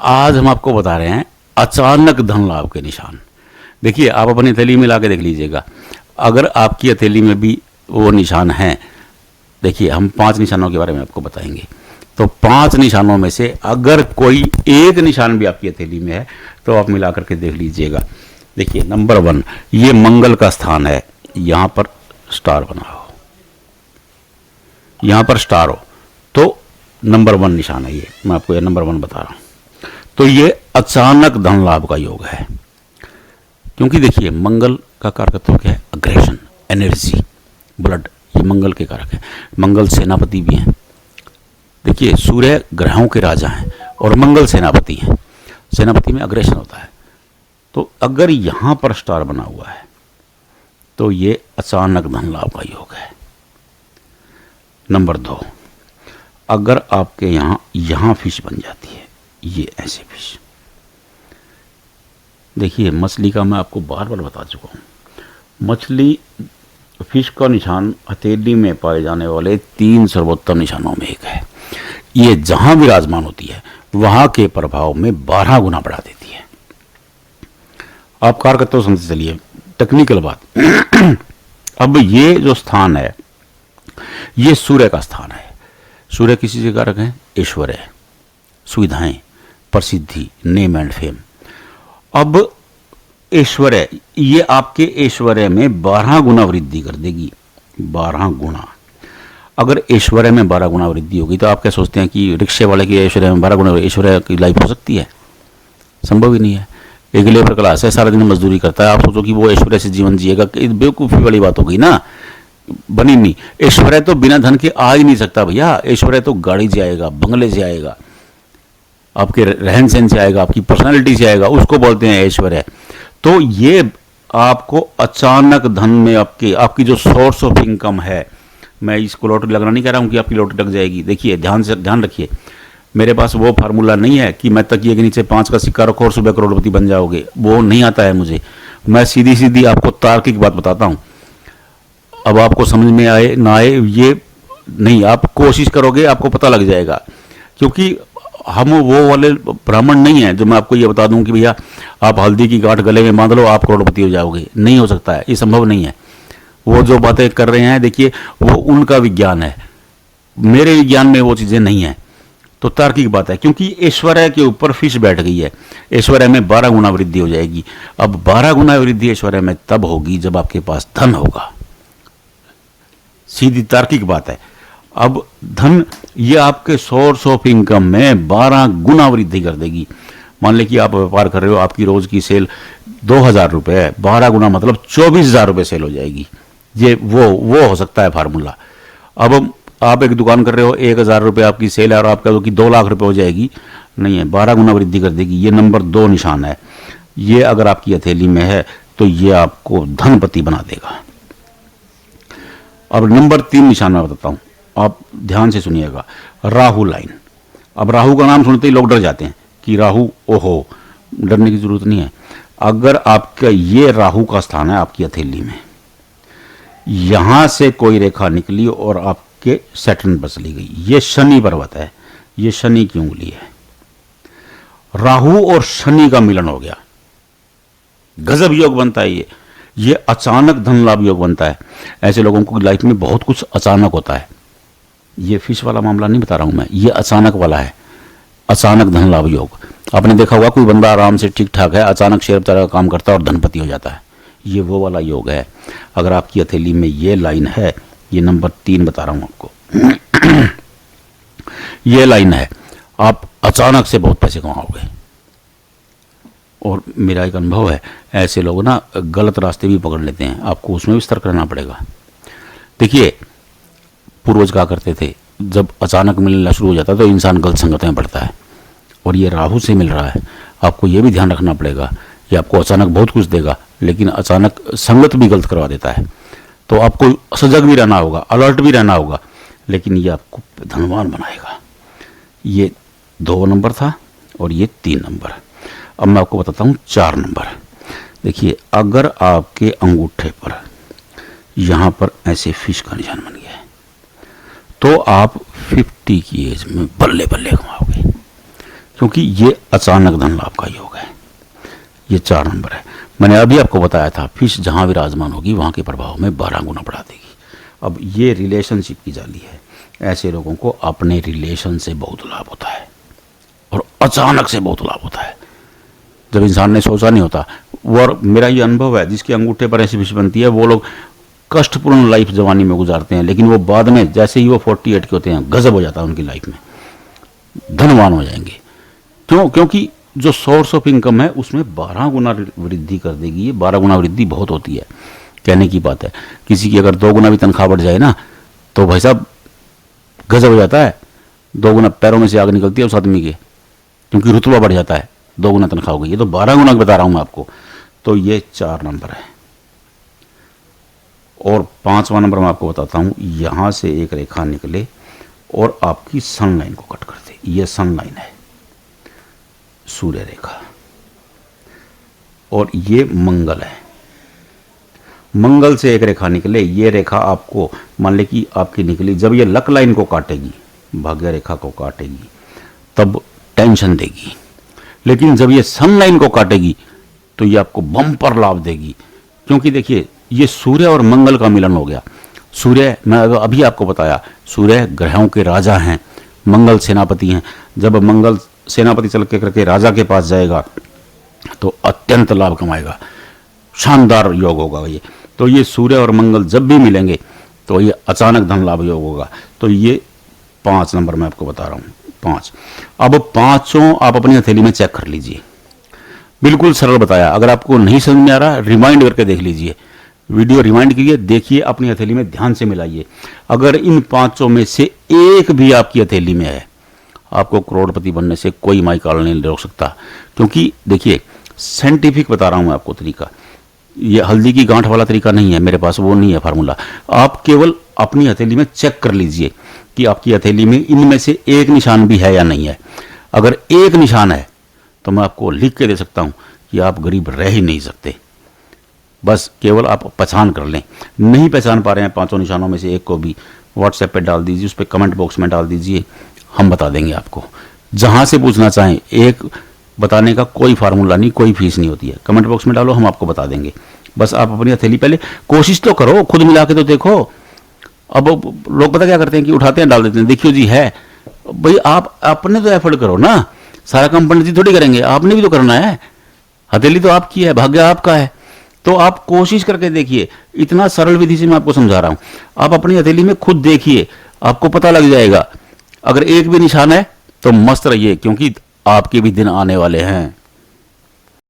आज हम आपको बता रहे हैं अचानक धन लाभ के निशान। देखिए, आप अपनी हथेली में ला के देख लीजिएगा, अगर आपकी हथेली में भी वो निशान हैं, देखिए हम 5 निशानों के बारे में आपको बताएंगे। तो 5 निशानों में से अगर कोई एक निशान भी आपकी हथेली में है तो आप मिला करके देख लीजिएगा। देखिए, नंबर 1, ये मंगल का स्थान है, यहां पर स्टार बना हो, यहां पर स्टार हो, तो नंबर 1 निशान है ये। मैं आपको ये नंबर 1 बता रहा हूं। तो ये अचानक धन लाभ का योग है, क्योंकि देखिए मंगल का कारकत्व क्या है? अग्रेशन, एनर्जी, ब्लड, ये मंगल के कारक है। मंगल सेनापति भी हैं। देखिए, सूर्य ग्रहों के राजा हैं और मंगल सेनापति हैं। सेनापति में अग्रेशन होता है। तो अगर यहां पर स्टार बना हुआ है तो ये अचानक धन लाभ का योग है। नंबर 2, अगर आपके यहां फिश बन जाती है, ये ऐसे फिश, देखिए मछली का मैं आपको बार बार बता चुका हूं। मछली फिश का निशान हथेली में पाए जाने वाले 3 सर्वोत्तम निशानों में एक है। ये जहां विराजमान होती है वहां के प्रभाव में 12 गुना बढ़ा देती है। आप कारकत्व समझते चलिए, टेक्निकल बात। अब ये जो स्थान है, ये सूर्य का स्थान है। सूर्य किसी से कारक है? ऐश्वर्य, सुविधाएं, प्रसिद्धि, नेम एंड फेम। अब ऐश्वर्य, ये आपके ऐश्वर्य में 12 गुना वृद्धि कर देगी। 12 गुना। अगर ऐश्वर्य में 12 गुना वृद्धि होगी तो आप क्या सोचते हैं कि रिक्शे वाले की ऐश्वर्य में 12 गुना ऐश्वर्य की लाइफ हो सकती है? संभव ही नहीं है। एक लेबर क्लास है, सारा दिन मजदूरी करता है, आप सोचो कि वो ऐश्वर्य से जीवन जिएगा? बेवकूफ़ी वाली बात हो गई ना, बनी नहीं। ऐश्वर्य तो बिना धन के आ ही नहीं सकता भैया। ऐश्वर्य तो गाड़ी से आएगा, बंगले से आएगा, आपके रहन सहन से आएगा, आपकी पर्सनालिटी से आएगा, उसको बोलते हैं ऐश्वर्य। तो ये आपको अचानक धन में आपकी जो सोर्स ऑफ इनकम है, मैं इसको लॉटरी लगना नहीं कह रहा हूं कि आपकी लॉटरी लग जाएगी। देखिए, ध्यान रखिए, मेरे पास वो फार्मूला नहीं है कि मैं तकिए के नीचे 5 का सिक्का रखो और सुबह करोड़पति बन जाओगे। वो नहीं आता है मुझे। मैं सीधी सीधी आपको तार्किक बात बताता हूं। अब आपको समझ में आए ना आए ये नहीं, आप कोशिश करोगे आपको पता लग जाएगा। क्योंकि हम वो वाले ब्राह्मण नहीं है जो मैं आपको ये बता दूं कि भैया आप हल्दी की गांठ गले में बांध लो आप करोड़पति हो जाओगे। नहीं हो सकता है, ये संभव नहीं है। वो जो बातें कर रहे हैं, देखिए वो उनका विज्ञान है, मेरे विज्ञान में वो चीजें नहीं है। तो तार्किक बात है, क्योंकि ऐश्वर्य के ऊपर फिश बैठ गई है। ऐश्वर्य में 12 गुना वृद्धि हो जाएगी। अब 12 गुना वृद्धि ऐश्वर्य में तब होगी जब आपके पास धन होगा। सीधी तार्किक बात है। अब धन, ये आपके सोर्स ऑफ इनकम में 12 गुना वृद्धि कर देगी। मान ले कि आप व्यापार कर रहे हो, आपकी रोज की सेल 2000 रुपये है, 12 गुना मतलब 24,000 रुपये सेल हो जाएगी। ये वो हो सकता है फार्मूला। अब आप एक दुकान कर रहे हो, 1000 रुपये आपकी सेल है और आप कह दो कि 2 लाख रुपये हो जाएगी, नहीं है, 12 गुना वृद्धि कर देगी। ये नंबर 2 निशान है। ये अगर आपकी हथेली में है तो ये आपको धनपति बना देगा। अब नंबर 3 निशान मैं बताता हूं, आप ध्यान से सुनिएगा। राहु लाइन। अब राहु का नाम सुनते ही लोग डर जाते हैं कि राहु, ओहो, डरने की जरूरत नहीं है। अगर आपका ये राहु का स्थान है आपकी हथेली में, यहां से कोई रेखा निकली और आपके सैटर्न पर चली गई, ये शनि पर्वत है, ये शनि की उंगली है। राहु और शनि का मिलन हो गया, गजब योग बनता है ये अचानक धन लाभ योग बनता है। ऐसे लोगों को लाइफ में बहुत कुछ अचानक होता है। ये फिश वाला मामला नहीं बता रहा हूं मैं, ये अचानक वाला है, अचानक धन लाभ योग। आपने देखा होगा कोई बंदा आराम से ठीक ठाक है, अचानक शेयर तरह का काम करता है और धनपति हो जाता है। ये वो वाला योग है। अगर आपकी हथेली में ये लाइन है, ये नंबर 3 बता रहा हूं आपको, ये लाइन है, आप अचानक से बहुत पैसे कमाओगे। और मेरा एक अनुभव है, ऐसे लोग ना गलत रास्ते भी पकड़ लेते हैं, आपको उसमें भी सतर्क रहना पड़ेगा। देखिए, पूर्वज क्या करते थे, जब अचानक मिलना शुरू हो जाता है तो इंसान गलत संगत में पड़ता है। और ये राहु से मिल रहा है, आपको ये भी ध्यान रखना पड़ेगा। ये आपको अचानक बहुत कुछ देगा, लेकिन अचानक संगत भी गलत करवा देता है। तो आपको सजग भी रहना होगा, अलर्ट भी रहना होगा, लेकिन ये आपको धनवान बनाएगा। ये 2 नंबर था और ये 3 नंबर। अब मैं आपको बताता हूँ 4 नंबर। देखिए, अगर आपके अंगूठे पर यहाँ पर ऐसे फिश का निशान बन गया है तो आप 50 की एज में बल्ले बल्ले कमाओगे। क्योंकि ये अचानक धन लाभ का योग है। ये 4 नंबर है। मैंने अभी आपको बताया था फिश जहां विराजमान होगी वहां के प्रभाव में 12 गुना बढ़ा देगी। अब ये रिलेशनशिप की जाली है। ऐसे लोगों को अपने रिलेशन से बहुत लाभ होता है और अचानक से बहुत लाभ होता है जब इंसान ने सोचा नहीं होता। और मेरा ये अनुभव है, जिसके अंगूठे पर ऐसी फिश बनती है वो लोग कष्टपूर्ण लाइफ जवानी में गुजारते हैं, लेकिन वो बाद में जैसे ही वो 48 के होते हैं गजब हो जाता है उनकी लाइफ में, धनवान हो जाएंगे। क्यों? क्योंकि जो सोर्स ऑफ इनकम है उसमें 12 गुना वृद्धि कर देगी। ये 12 गुना वृद्धि बहुत होती है, कहने की बात है। किसी की अगर 2 गुना भी तनख्वाह बढ़ जाए ना तो भाई साहब गजब हो जाता है। 2 गुना पैरों में से आग निकलती है उस आदमी के, क्योंकि रुतबा बढ़ जाता है। 2 गुना तनख्वाह हो गई, ये तो 12 गुना बता रहा हूं मैं आपको। तो ये 4 नंबर है। और 5वां नंबर मैं आपको बताता हूं, यहां से एक रेखा निकले और आपकी सन लाइन को कट कर दे। ये सन लाइन है, सूर्य रेखा, और ये मंगल है। मंगल से एक रेखा निकले, ये रेखा आपको मान ले कि आपकी निकली, जब ये लक लाइन को काटेगी, भाग्य रेखा को काटेगी, तब टेंशन देगी। लेकिन जब ये सन लाइन को काटेगी तो ये आपको बम्पर लाभ देगी। क्योंकि देखिए ये सूर्य और मंगल का मिलन हो गया। सूर्य, मैं अभी आपको बताया, सूर्य ग्रहों के राजा हैं, मंगल सेनापति हैं। जब मंगल सेनापति चल के करके राजा के पास जाएगा तो अत्यंत लाभ कमाएगा, शानदार योग होगा ये। तो ये सूर्य और मंगल जब भी मिलेंगे तो ये अचानक धन लाभ योग होगा। तो ये 5 नंबर मैं आपको बता रहा हूं, 5। अब 5 आप अपनी हथेली में चेक कर लीजिए, बिल्कुल सरल बताया। अगर आपको नहीं समझ में आ रहा रिमाइंड करके देख लीजिए, वीडियो रिमाइंड कीजिए, देखिए, अपनी हथेली में ध्यान से मिलाइए। अगर इन 5 में से एक भी आपकी हथेली में है, आपको करोड़पति बनने से कोई माइकाल नहीं रोक सकता। क्योंकि देखिए साइंटिफिक बता रहा हूं मैं आपको तरीका, ये हल्दी की गांठ वाला तरीका नहीं है, मेरे पास वो नहीं है फार्मूला। आप केवल अपनी हथेली में चेक कर लीजिए कि आपकी हथेली में इनमें से एक निशान भी है या नहीं है। अगर एक निशान है तो मैं आपको लिख के दे सकता हूं कि आप गरीब रह ही नहीं सकते। बस केवल आप पहचान कर लें। नहीं पहचान पा रहे हैं 5 निशानों में से एक को भी, व्हाट्सएप पे डाल दीजिए, उस पर कमेंट बॉक्स में डाल दीजिए, हम बता देंगे आपको। जहां से पूछना चाहें, एक बताने का कोई फार्मूला नहीं, कोई फीस नहीं होती है। कमेंट बॉक्स में डालो, हम आपको बता देंगे। बस आप अपनी हथेली पहले कोशिश तो करो, खुद मिला के तो देखो। अब लोग पता क्या करते हैं कि उठाते हैं डाल देते हैं, देखियो जी है। भाई आप अपने तो एफर्ट करो ना, सारा काम पंडित जी थोड़ी करेंगे, आपने भी तो करना है। हथेली तो आपकी है, भाग्य आपका है। तो आप कोशिश करके देखिए, इतना सरल विधि से मैं आपको समझा रहा हूं। आप अपनी हथेली में खुद देखिए, आपको पता लग जाएगा। अगर एक भी निशान है तो मस्त रहिए, क्योंकि आपके भी दिन आने वाले हैं।